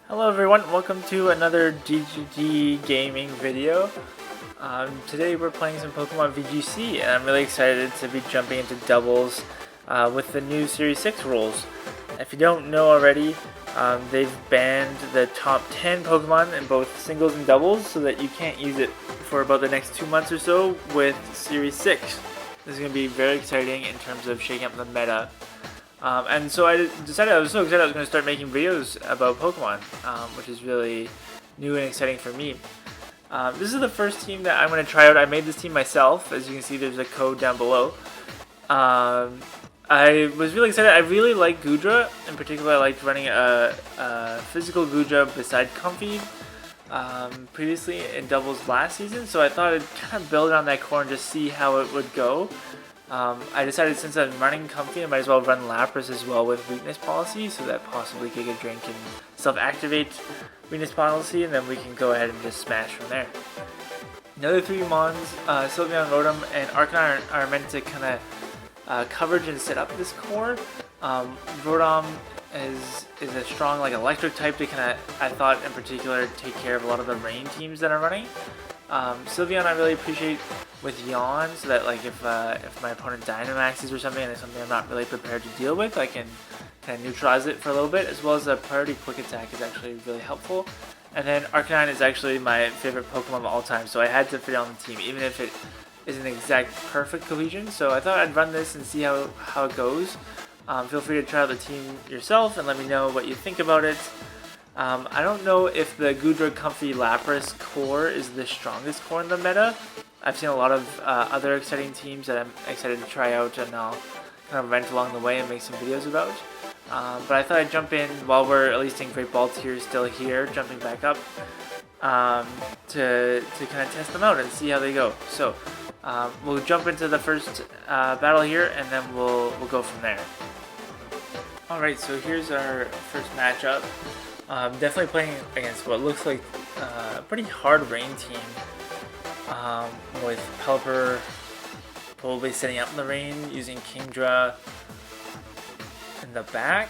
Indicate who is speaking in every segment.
Speaker 1: Hello everyone, welcome to another GGG gaming video. Today we're playing some Pokemon VGC and I'm really excited to be jumping into doubles with the new Series 6 rules. If you don't know already, they've banned the top 10 Pokemon in both singles and doubles so that you can't use it for about the next 2 months or so with Series 6. This is going to be very exciting in terms of shaking up the meta. And so I decided I was so excited I was going to start making videos about Pokemon, which is really new and exciting for me. This is the first team that I'm going to try out. I made this team myself. As you can see, there's a code down below. I was really excited. I really like Goodra. In particular, I liked running a physical Goodra beside Comfey previously in doubles last season. So I thought I'd kind of build on that core and just see how it would go. I decided since I'm running Comfey, I might as well run Lapras as well with weakness policy, so that possibly Giga Drain can self-activate weakness policy, and then we can go ahead and just smash from there. The other three Mons, Sylveon, Rotom, and Arcanine are meant to kind of coverage and set up this core. Rotom is a strong electric type to kind of, I thought in particular, take care of a lot of the rain teams that are running. Sylveon I really appreciate with Yawn, so that if my opponent Dynamaxes or something and it's something I'm not really prepared to deal with, I can kind of neutralize it for a little bit, as well as a priority quick attack is actually really helpful. And then Arcanine is actually my favorite Pokemon of all time, so I had to fit it on the team, even if it isn't an exact perfect cohesion. So I thought I'd run this and see how it goes. Feel free to try out the team yourself and let me know what you think about it. I don't know if the Goodra, Comfey, Lapras core is the strongest core in the meta. I've seen a lot of other exciting teams that I'm excited to try out, and I'll kind of rant along the way and make some videos about. But I thought I'd jump in while we're at least in Great Ball tier still here, jumping back up to kind of test them out and see how they go. So we'll jump into the first battle here, and then we'll go from there. Alright, so here's our first matchup. Definitely playing against what looks like a pretty hard rain team, with Pelipper probably setting up in the rain, using Kingdra in the back.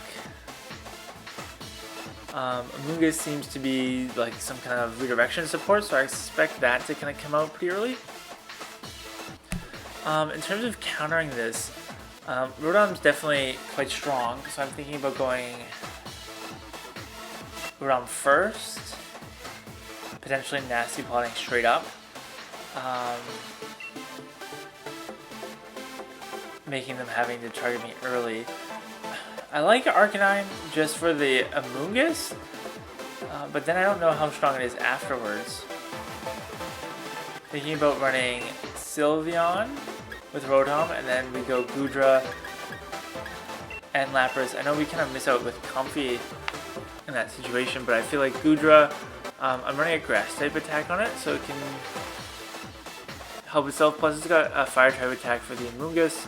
Speaker 1: Amoonguss seems to be some kind of redirection support, so I expect that to kind of come out pretty early. In terms of countering this, Rotom's definitely quite strong, so I'm thinking about going Rotom first, potentially nasty plotting straight up, making them having to target me early. I like Arcanine just for the Amoonguss, but then I don't know how strong it is afterwards. Thinking about running Sylveon with Rotom, and then we go Goodra and Lapras. I know we kind of miss out with Comfey in that situation, but I feel like Goodra, I'm running a grass type attack on it, so it can help itself, plus it's got a fire type attack for the Amoonguss,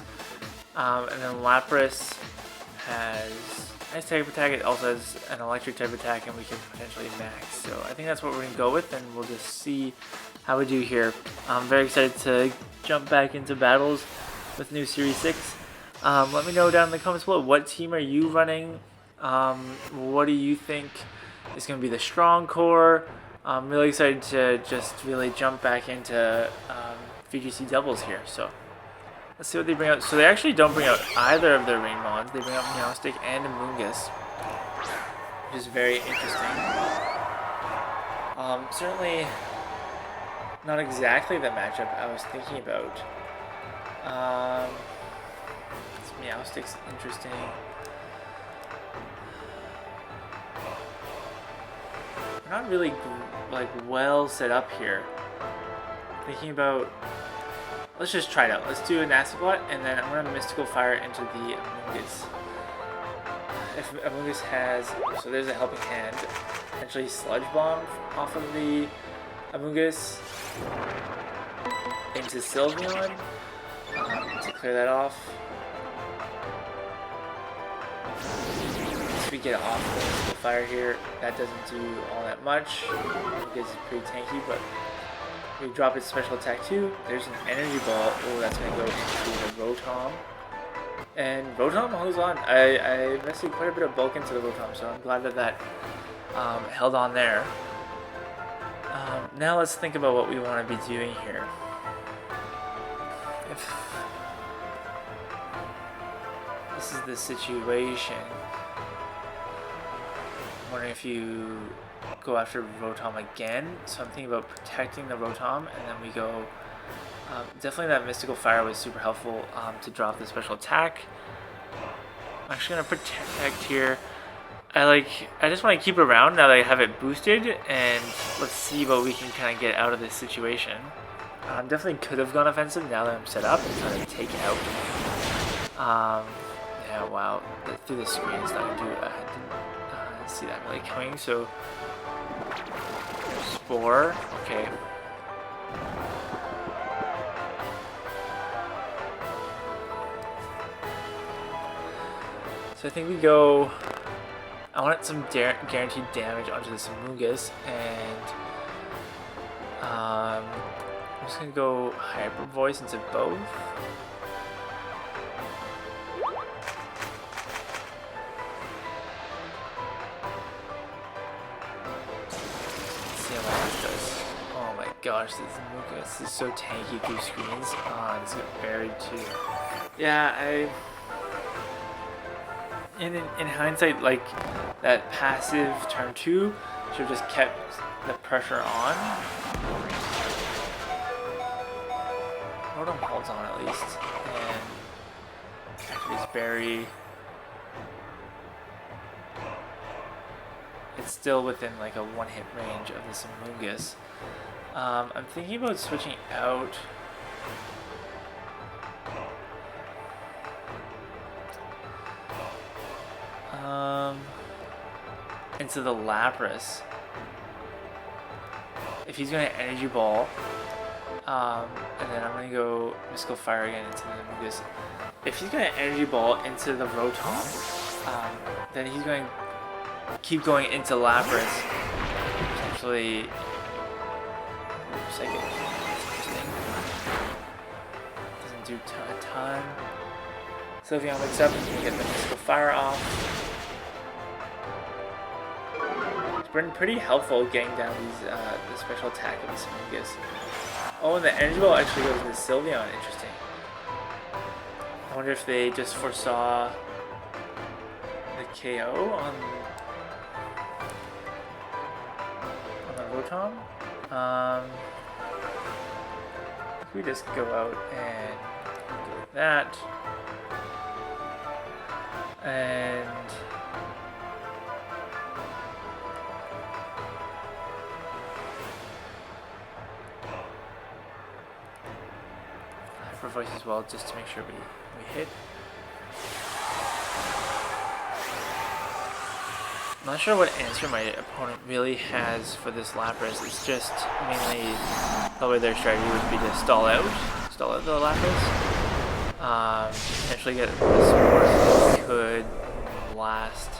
Speaker 1: and then Lapras has nice type attack, it also has an electric type attack, and we can potentially max, so I think that's what we're going to go with, and we'll just see how we do here. I'm very excited to jump back into battles with new Series 6. Let me know down in the comments below, what team are you running? What do you think is going to be the strong core? I'm really excited to just really jump back into VGC doubles here. So let's see what they bring out. So they actually don't bring out either of their rain mons. They bring out Meowstic and Amoonguss, which is very interesting. Certainly not exactly the matchup I was thinking about. Meowstic's interesting. We're not really well set up here. Thinking about, let's just try it out. Let's do a nasty plot, and then I'm gonna mystical fire into the Amoonguss. If Amoonguss has, so there's a helping hand. Potentially sludge bomb off of the Amoonguss into Sylveon to clear that off. Once we get off the mystical fire here, that doesn't do all that much. Amoonguss is pretty tanky, but we drop its special attack too. There's an energy ball. Oh, that's gonna go into the Rotom. And Rotom holds on. I invested quite a bit of bulk into the Rotom, so I'm glad that held on there. Now let's think about what we want to be doing here. If this is the situation, I'm wondering if you go after Rotom again. So I'm thinking about protecting the Rotom, and then we go. Definitely that Mystical Fire was super helpful to drop the special attack. I'm actually gonna protect here. I just want to keep it around now that I have it boosted, and let's see what we can kind of get out of this situation. Definitely could have gone offensive now that I'm set up and trying to take it out. Yeah, wow. Through the screen it's not gonna do it. I didn't see that really coming. So Spore, okay. So I think we go. I want some guaranteed damage onto this Amoonguss, and I'm just gonna go Hyper Voice into both. Let's see how much this does. Oh my gosh, this Amoonguss is so tanky through screens. Oh, it's got buried too. Yeah, in hindsight, like that passive turn 2 should have just kept the pressure on. Rotom holds on at least, and activates Berry. It's still within like a 1-hit range of this Amoonguss. I'm thinking about switching out. Into the Lapras. If he's going to Energy Ball, and then I'm going to go Mystical Fire again into the Amoonguss. If he's going to Energy Ball into the Rotom, then he's going to keep going into Lapras. Potentially, Psychic. That's interesting. Doesn't do a ton. Sylveon wakes up and you can get the Mystical Fire off. It's been pretty helpful getting down these the special attack of this Amoonguss. Oh, and the Energy Ball actually goes into Sylveon. Interesting. I wonder if they just foresaw the KO on the Rotom. We just go out and do that. And Hyper Voice as well, just to make sure we hit. I'm not sure what answer my opponent really has for this Lapras. It's just mainly the way their strategy would be to stall out the Lapras. Potentially get the Spore could blast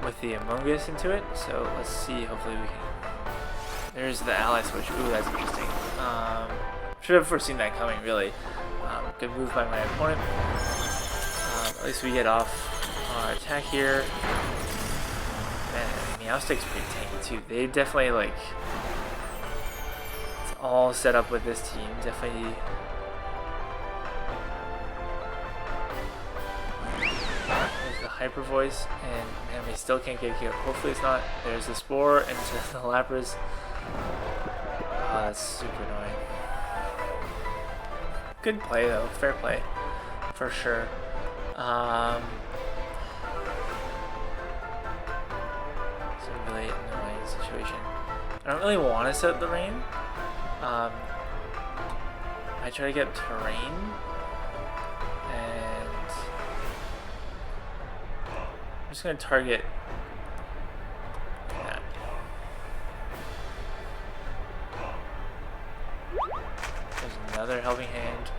Speaker 1: with the Amoonguss into it. So let's see, hopefully we can. There's the ally switch. Ooh, that's interesting. Should have foreseen that coming, really. Good move by my opponent. At least we get off our attack here. And Meowstic's pretty tanky too. They definitely, like, it's all set up with this team. Definitely. There's the Hyper Voice, and man, we still can't get killed. Hopefully it's not. There's the Spore into the Lapras. Oh, that's super annoying. Good play though, fair play, for sure. It's a really annoying situation. I don't really want to set the rain. I try to get terrain, and I'm just gonna target that. There's another helping hand.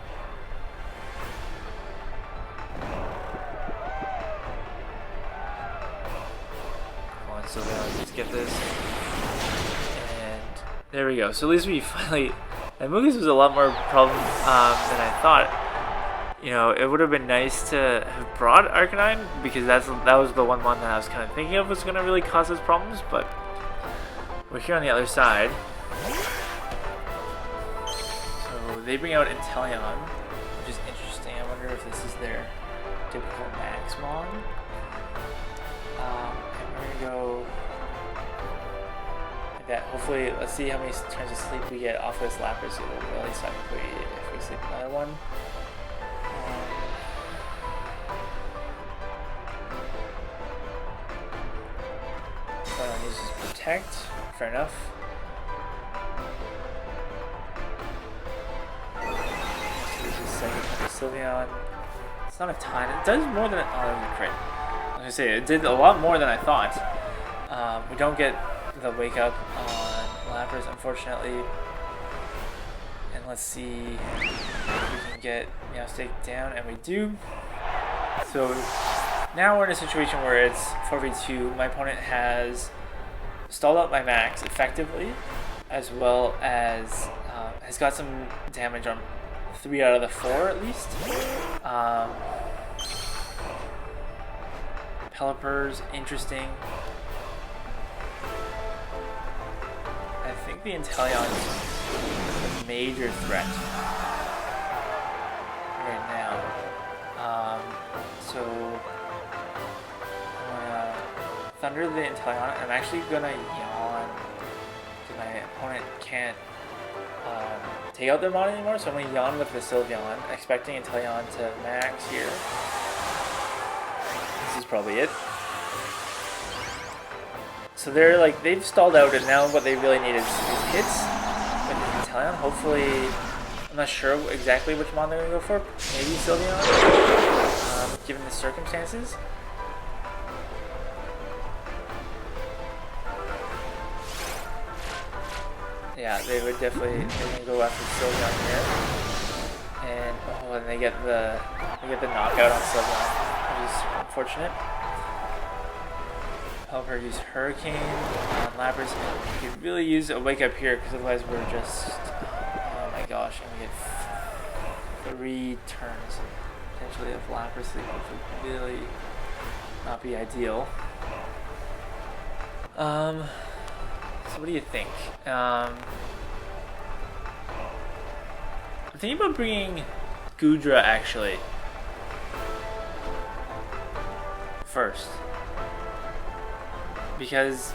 Speaker 1: Come on, Sylveon, let's get this. And there we go. So at least we finally. Amoonguss was a lot more problem than I thought. you know, it would have been nice to have brought Arcanine because that was the one that I was kind of thinking of was going to really cause us problems, but we're here on the other side. So they bring out Inteleon, which is interesting. I wonder if this is their typical Maxmon. And we're going to go like that. Hopefully, let's see how many turns of sleep we get off this Lapras. It will really suck if we sleep another one. Clefable uses Protect. Fair enough. Inteleon. It's not a ton. It does more than a crit. I was gonna say it did a lot more than I thought. We don't get the wake up on Lapras, unfortunately. And let's see if we can get Meowstic down, and we do. So now we're in a situation where it's 4v2. My opponent has stalled out my max effectively, as well as has got some damage on 3 out of the 4 at least. Pelipper's interesting. I think the Inteleon is a major threat right now. So I'm gonna Thunder the Inteleon. I'm actually gonna yawn because my opponent can't take out their Mon anymore, so I'm going to yawn with the Sylveon, expecting Inteleon to max here. This is probably it. So they've stalled out, and now what they really need is hits with Inteleon. Hopefully, I'm not sure exactly which Mon they're going to go for. Maybe Sylveon, given the circumstances. Yeah, they would definitely. They're gonna go after Sylveon here, and they get the knockout on Sylveon, which is unfortunate. Pelipper use Hurricane on Lapras. We could really use a wake up here because otherwise we're just. Oh my gosh, and we get 3 turns potentially of Lapras sleep, which would really not be ideal. So what do you think? I'm thinking about bringing Goodra actually first, because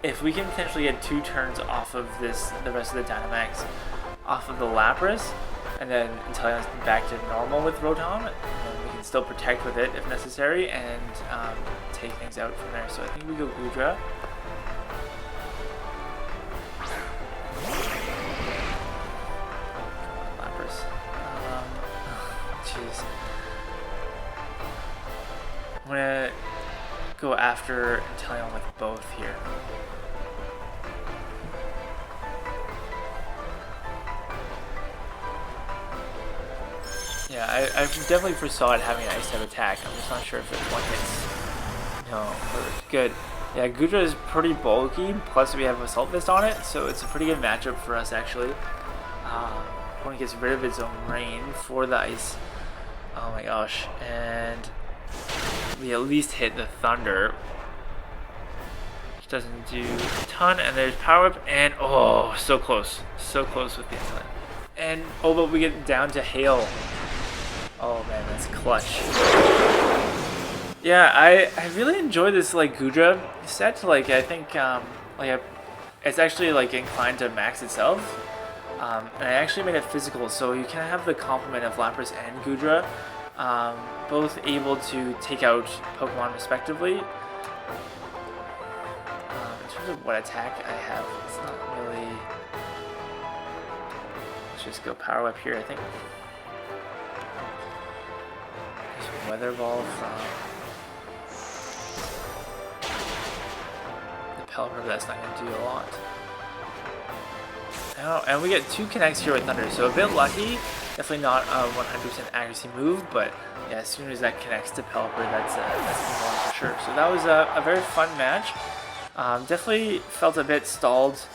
Speaker 1: if we can potentially get 2 turns off of the rest of the Dynamax off of the Lapras, and then Inteleon's back to normal with Rotom, and we can still protect with it if necessary and take things out from there. So I think we go Goodra. I'm gonna go after Inteleon with both here. Yeah, I definitely foresaw it having an ice type attack. I'm just not sure if it one hits. No, good. Yeah, Goodra is pretty bulky, plus we have Assault Vest on it, so it's a pretty good matchup for us actually. When it gets rid of its own rain for the ice. Oh my gosh, and we at least hit the Thunder, which doesn't do a ton, and there's Power Up, and oh, so close with the Inteleon. And oh, but we get down to Hail. Oh man, that's clutch. Yeah, I really enjoy this Goodra set. I think it's actually inclined to max itself. And I actually made it physical, so you kind of have the complement of Lapras and Goodra, both able to take out Pokemon respectively. In terms of what attack I have, it's not really. Let's just go Power Up here, I think. Just Weather Ball from the Pelipper, but that's not going to do a lot. Oh, and we get 2 connects here with Thunder, so a bit lucky. Definitely not a 100% accuracy move, but yeah, as soon as that connects to Pelipper, that's a one for sure. So that was a very fun match. Definitely felt a bit stalled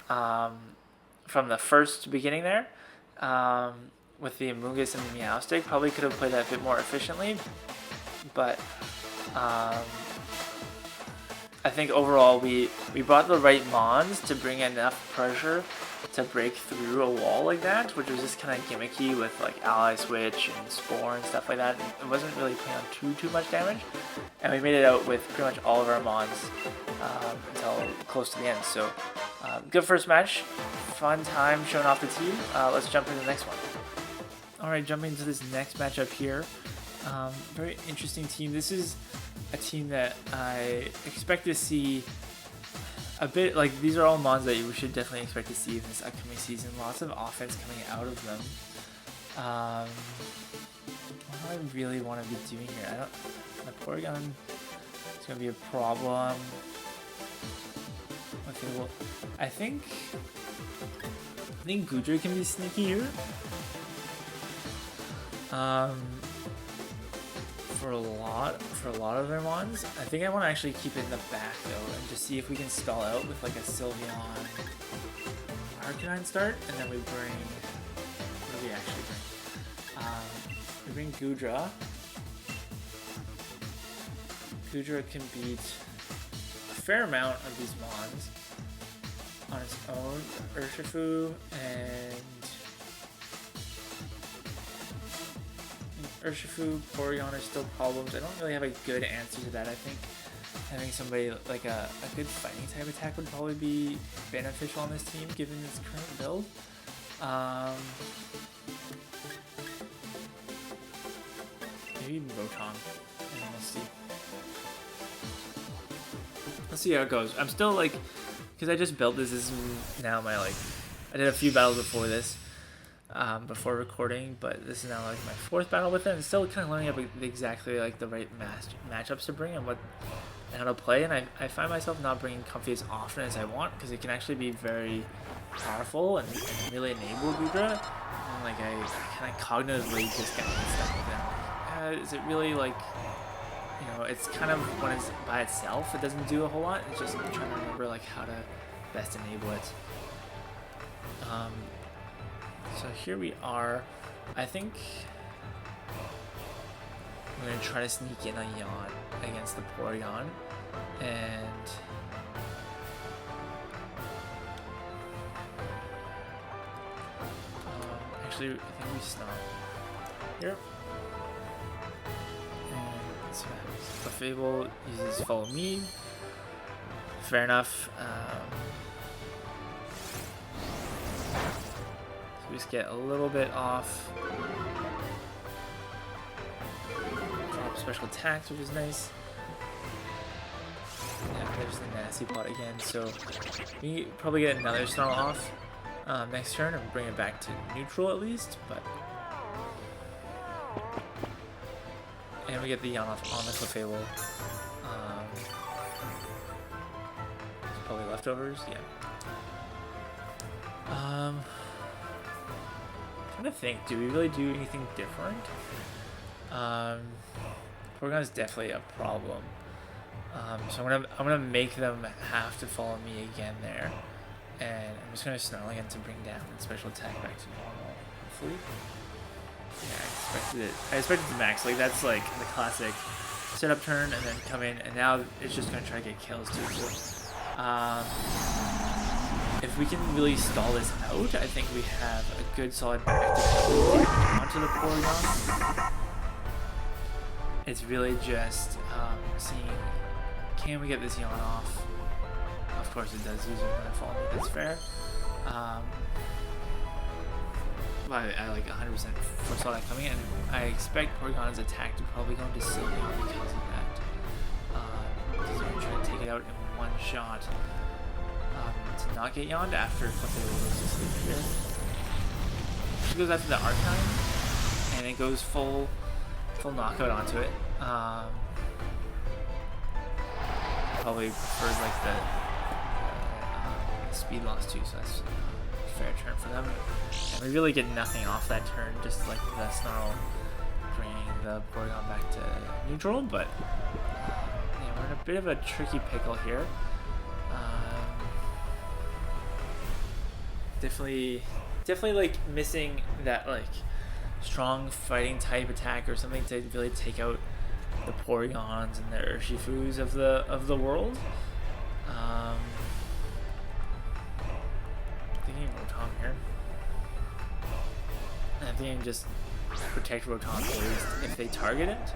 Speaker 1: from the first beginning there. with the Amoonguss and the Meowstic. Probably could have played that a bit more efficiently, but I think overall we brought the right mons to bring enough pressure to break through a wall like that, which was just kind of gimmicky with like Ally Switch and Spore and stuff like that. It wasn't really playing on too much damage, and we made it out with pretty much all of our mons until close to the end. So good first match, fun time showing off the team. Let's jump into the next one. Alright, jumping into this next matchup here. Very interesting team. This is a team that I expect to see a bit, like these are all mons that we should definitely expect to see in this upcoming season. Lots of offense coming out of them. What do I really want to be doing here? The Porygon is going to be a problem. Okay, well, I think Goodra can be sneaky here. For a lot of their mons. I think I want to actually keep it in the back though, and just see if we can stall out with like a Sylveon Arcanine start, and then we bring. What do we actually bring? We bring Goodra. Goodra can beat a fair amount of these mons on its own. Urshifu Urshifu, Porygon are still problems. I don't really have a good answer to that. I think having somebody like a good fighting type attack would probably be beneficial on this team given its current build. Maybe Rotom, and then we'll see. Let's see how it goes. I'm still like, because I just built this. This is now my like, I did a few battles before this. Before recording, but this is now like my 4th battle with it, and still kind of learning up exactly like the right matchups to bring and how to play. And I find myself not bringing Comfey as often as I want because it can actually be very powerful and really enable Goodra. And like I kind of cognitively just get stuck with that. Is it really like, you know, it's kind of when it's by itself, it doesn't do a whole lot. It's just trying to remember like how to best enable it. So here we are. I think I'm going to try to sneak in a Yawn against the Porygon. And actually, I think we stop here. And so Clefable uses Follow Me. Fair enough. We just get a little bit off. Drop special attacks, which is nice. Yeah, there's the nasty pot again. So we probably get another Snarl off next turn and bring it back to neutral at least. But and we get the Yawn off on the Clefable. Probably leftovers, yeah. To think, do we really do anything different? Porygon is definitely a problem. So I'm gonna make them have to follow me again there, and I'm just gonna Snarl again to bring down the special attack back to normal. Hopefully, yeah, I expected to max. Like that's like the classic setup turn, and then come in, and now it's just gonna try to get kills too. So, if we can really stall this out, I think we have a good solid back to onto the Porygon. It's really just seeing, can we get this Yawn off? Of course it does use it when I follow me, that's fair. I like 100% foresaw that coming in. I expect Porygon's attack to probably go into Sylveon because of that. Because they're going to try to take it out in one shot. To not get yawned after Clefable goes to sleep here. She goes after the Arcanine, and it goes full knockout onto it. Probably prefers like the speed loss too, so that's a fair turn for them. And we really get nothing off that turn, just like the Snarl bringing the Porygon back to neutral, but yeah, we're in a bit of a tricky pickle here. Definitely like missing that like strong fighting type attack or something to really take out the Porygons and the Urshifus of the world. Thinking Rotom here. And I'm thinking just protect Rotom at least if they target it.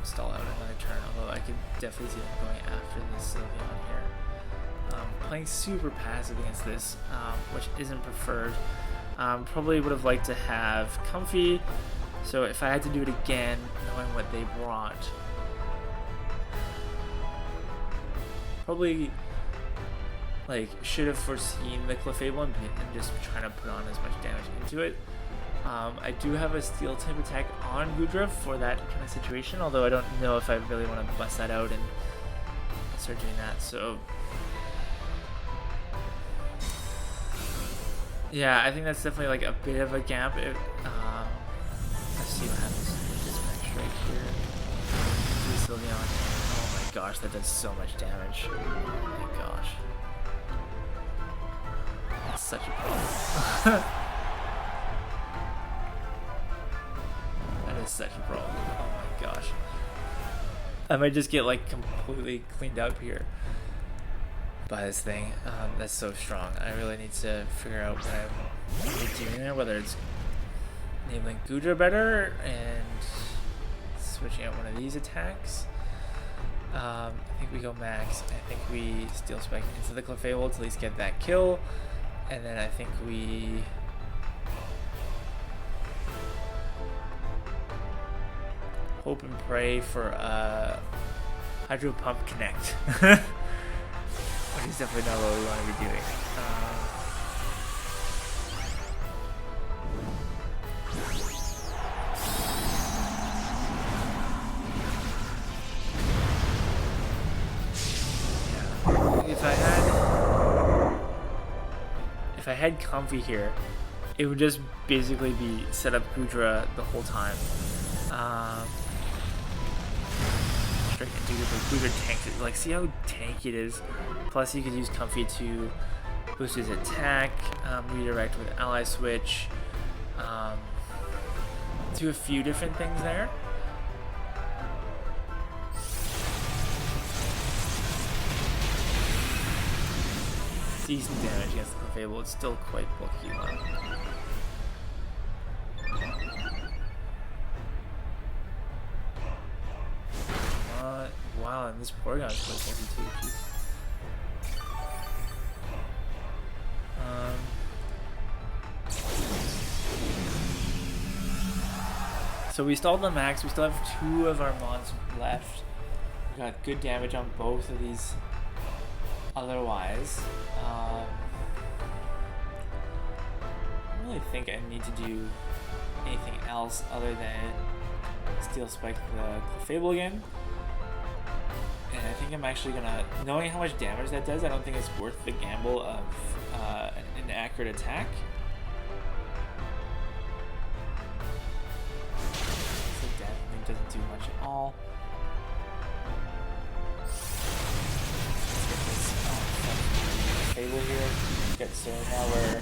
Speaker 1: Stall out another turn, although I could definitely see them going after this Sylveon here. Playing super passive against this, which isn't preferred. Probably would have liked to have Comfey, so if I had to do it again, knowing what they brought, probably like should have foreseen the Clefable and just trying to put on as much damage into it. I do have a steel type attack on Goodra for that kind of situation, although I don't know if I really want to bust that out and start doing that. So yeah, I think that's definitely like a bit of a gap. Let's see what happens with this match right here. Sylveon. Oh my gosh, that does so much damage. Oh my gosh. That's such a problem. That is such a problem. Oh my gosh. I might just get like completely cleaned up here by this thing. That's so strong. I really need to figure out what I'm doing there, whether it's enabling Goodra better and switching out one of these attacks. I think we go max. I think we Steel Spike into the Clefable to at least get that kill. And then I think we hope and pray for Hydro Pump Connect. Which is definitely not what we want to be doing. If I had Comfey here, it would just basically be set up Goodra the whole time. Straight into Goodra tanks it. Like, see how tanky it is. Plus, you could use Comfey to boost his attack, redirect with Ally Switch, do a few different things there. Decent damage against the Clefable. It's still quite bulky though. Wow, and this Porygon is quite bulky too. Jeez. So we stalled the max. We still have 2 of our mons left. We got good damage on both of these. Otherwise, I don't really think I need to do anything else other than Steel Spike the Clefable again. And I think I'm actually gonna, knowing how much damage that does, I don't think it's worth the gamble of an inaccurate attack. So definitely doesn't do much at all. Table here. Good, so now we're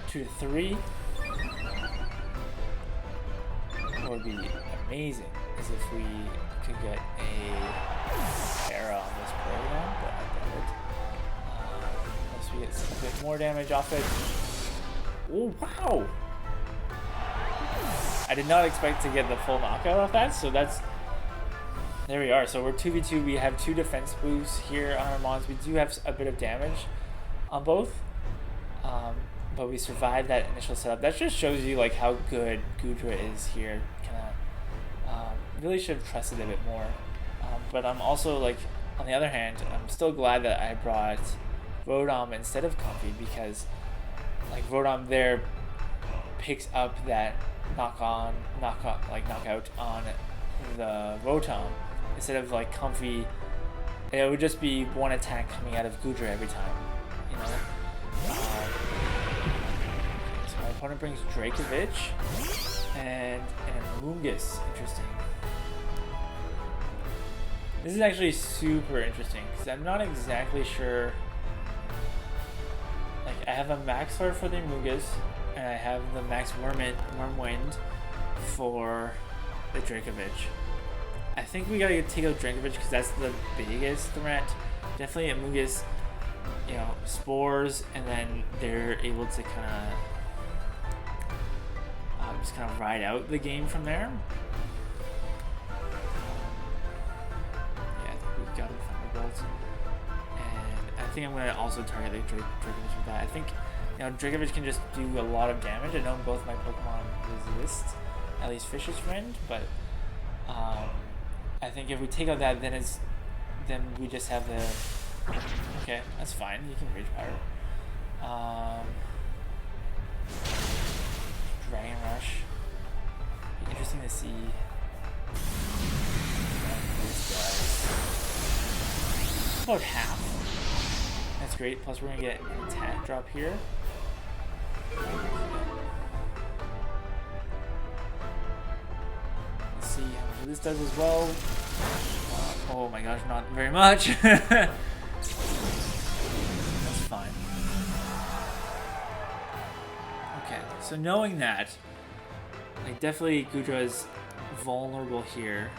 Speaker 1: 2-3. What would be amazing is if we could get a Terra on this Porygon, but I doubt it. Unless we get a bit more damage off it. Oh wow! I did not expect to get the full knockout off that, so that's. There we are. So we're 2v2. We have 2 defense boosts here on our mons. We do have a bit of damage on both, but we survived that initial setup. That just shows you like how good Goodra is here. Kind of really should have trusted a bit more. But I'm also like, on the other hand, I'm still glad that I brought Rotom instead of Comfey, because like Rotom there picks up that knockout on the Rotom. Instead of like Comfey, it would just be one attack coming out of Goodra every time, you know. So my opponent brings Dracovish and an Amoonguss. Interesting. This is actually super interesting because I'm not exactly sure. Like I have a Maxler for the Amoonguss, and I have the max Wormwind for the Dracovish. I think we gotta take out Dracovish because that's the biggest threat. Definitely Amoonguss, you know, spores, and then they're able to kind of just kind of ride out the game from there. Yeah, I think we've got a Thunderbolt, and I think I'm gonna also target the Dracovish with that. I think, you know, Dracovish can just do a lot of damage. I know both my Pokemon resist, at least Fish's Friend, but I think if we take out that, then we just have the. Okay, that's fine. You can Rage Powder. Dragon Rush. Be interesting to see what this does. About half. That's great. Plus, we're gonna get an attack drop here. Let's see how much this does as well. Oh my gosh, not very much. That's fine. Okay, so knowing that, like definitely Goodra is vulnerable here.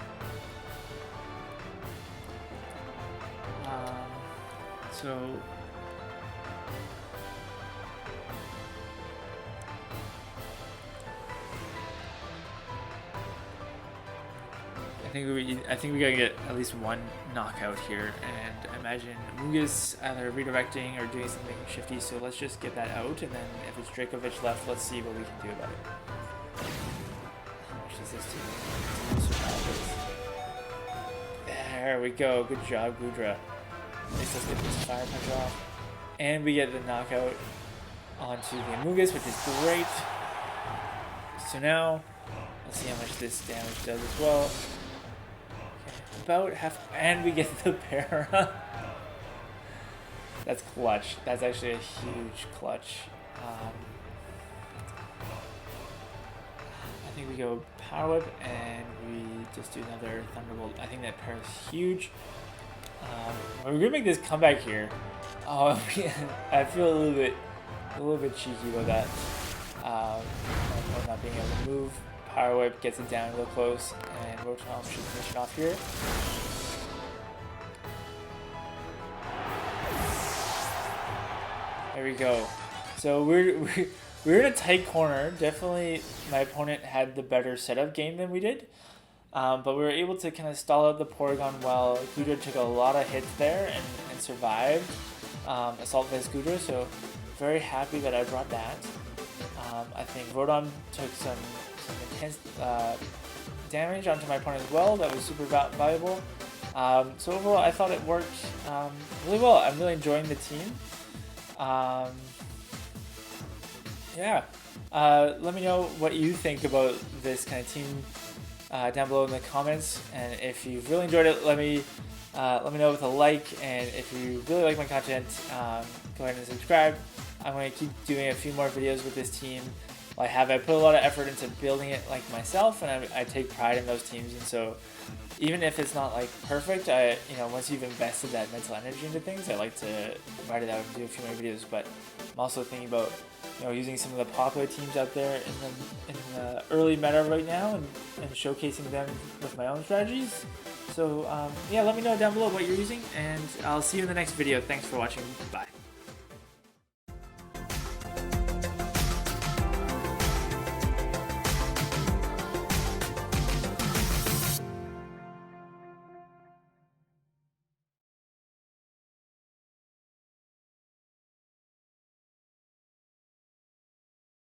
Speaker 1: So I think we gotta get at least one knockout here, and I imagine Amoonguss either redirecting or doing something shifty. So let's just get that out, and then if it's Dracovish left, let's see what we can do about it. How much does this do? There we go. Good job, Goodra. At least let's get this Fire Punch off, and we get the knockout onto the Amoonguss, which is great. So now let's see how much this damage does as well. About half, and we get the para. That's clutch. That's actually a huge clutch. I think we go Power Whip and we just do another Thunderbolt. I think that para is huge. We're gonna make this comeback here. Oh, I feel a little bit cheeky about that. Not being able to move. Power Whip gets it down real close, and Rotom should finish it off here. There we go. So we're in a tight corner. Definitely, my opponent had the better setup game than we did, but we were able to kind of stall out the Porygon while Goodra took a lot of hits there and survived Assault Vest Goodra. So very happy that I brought that. I think Rotom took some intense damage onto my opponent as well. That was super valuable. So overall, I thought it worked really well. I'm really enjoying the team. Yeah. Let me know what you think about this kind of team down below in the comments. And if you've really enjoyed it, let me know with a like. And if you really like my content, go ahead and subscribe. I'm going to keep doing a few more videos with this team. I put a lot of effort into building it like myself, and I take pride in those teams. And so even if it's not like perfect, once you've invested that mental energy into things, I like to write it out and do a few more videos. But I'm also thinking about using some of the popular teams out there in the early meta right now and showcasing them with my own strategies. So yeah, let me know down below what you're using, and I'll see you in the next video. Thanks for watching. Bye.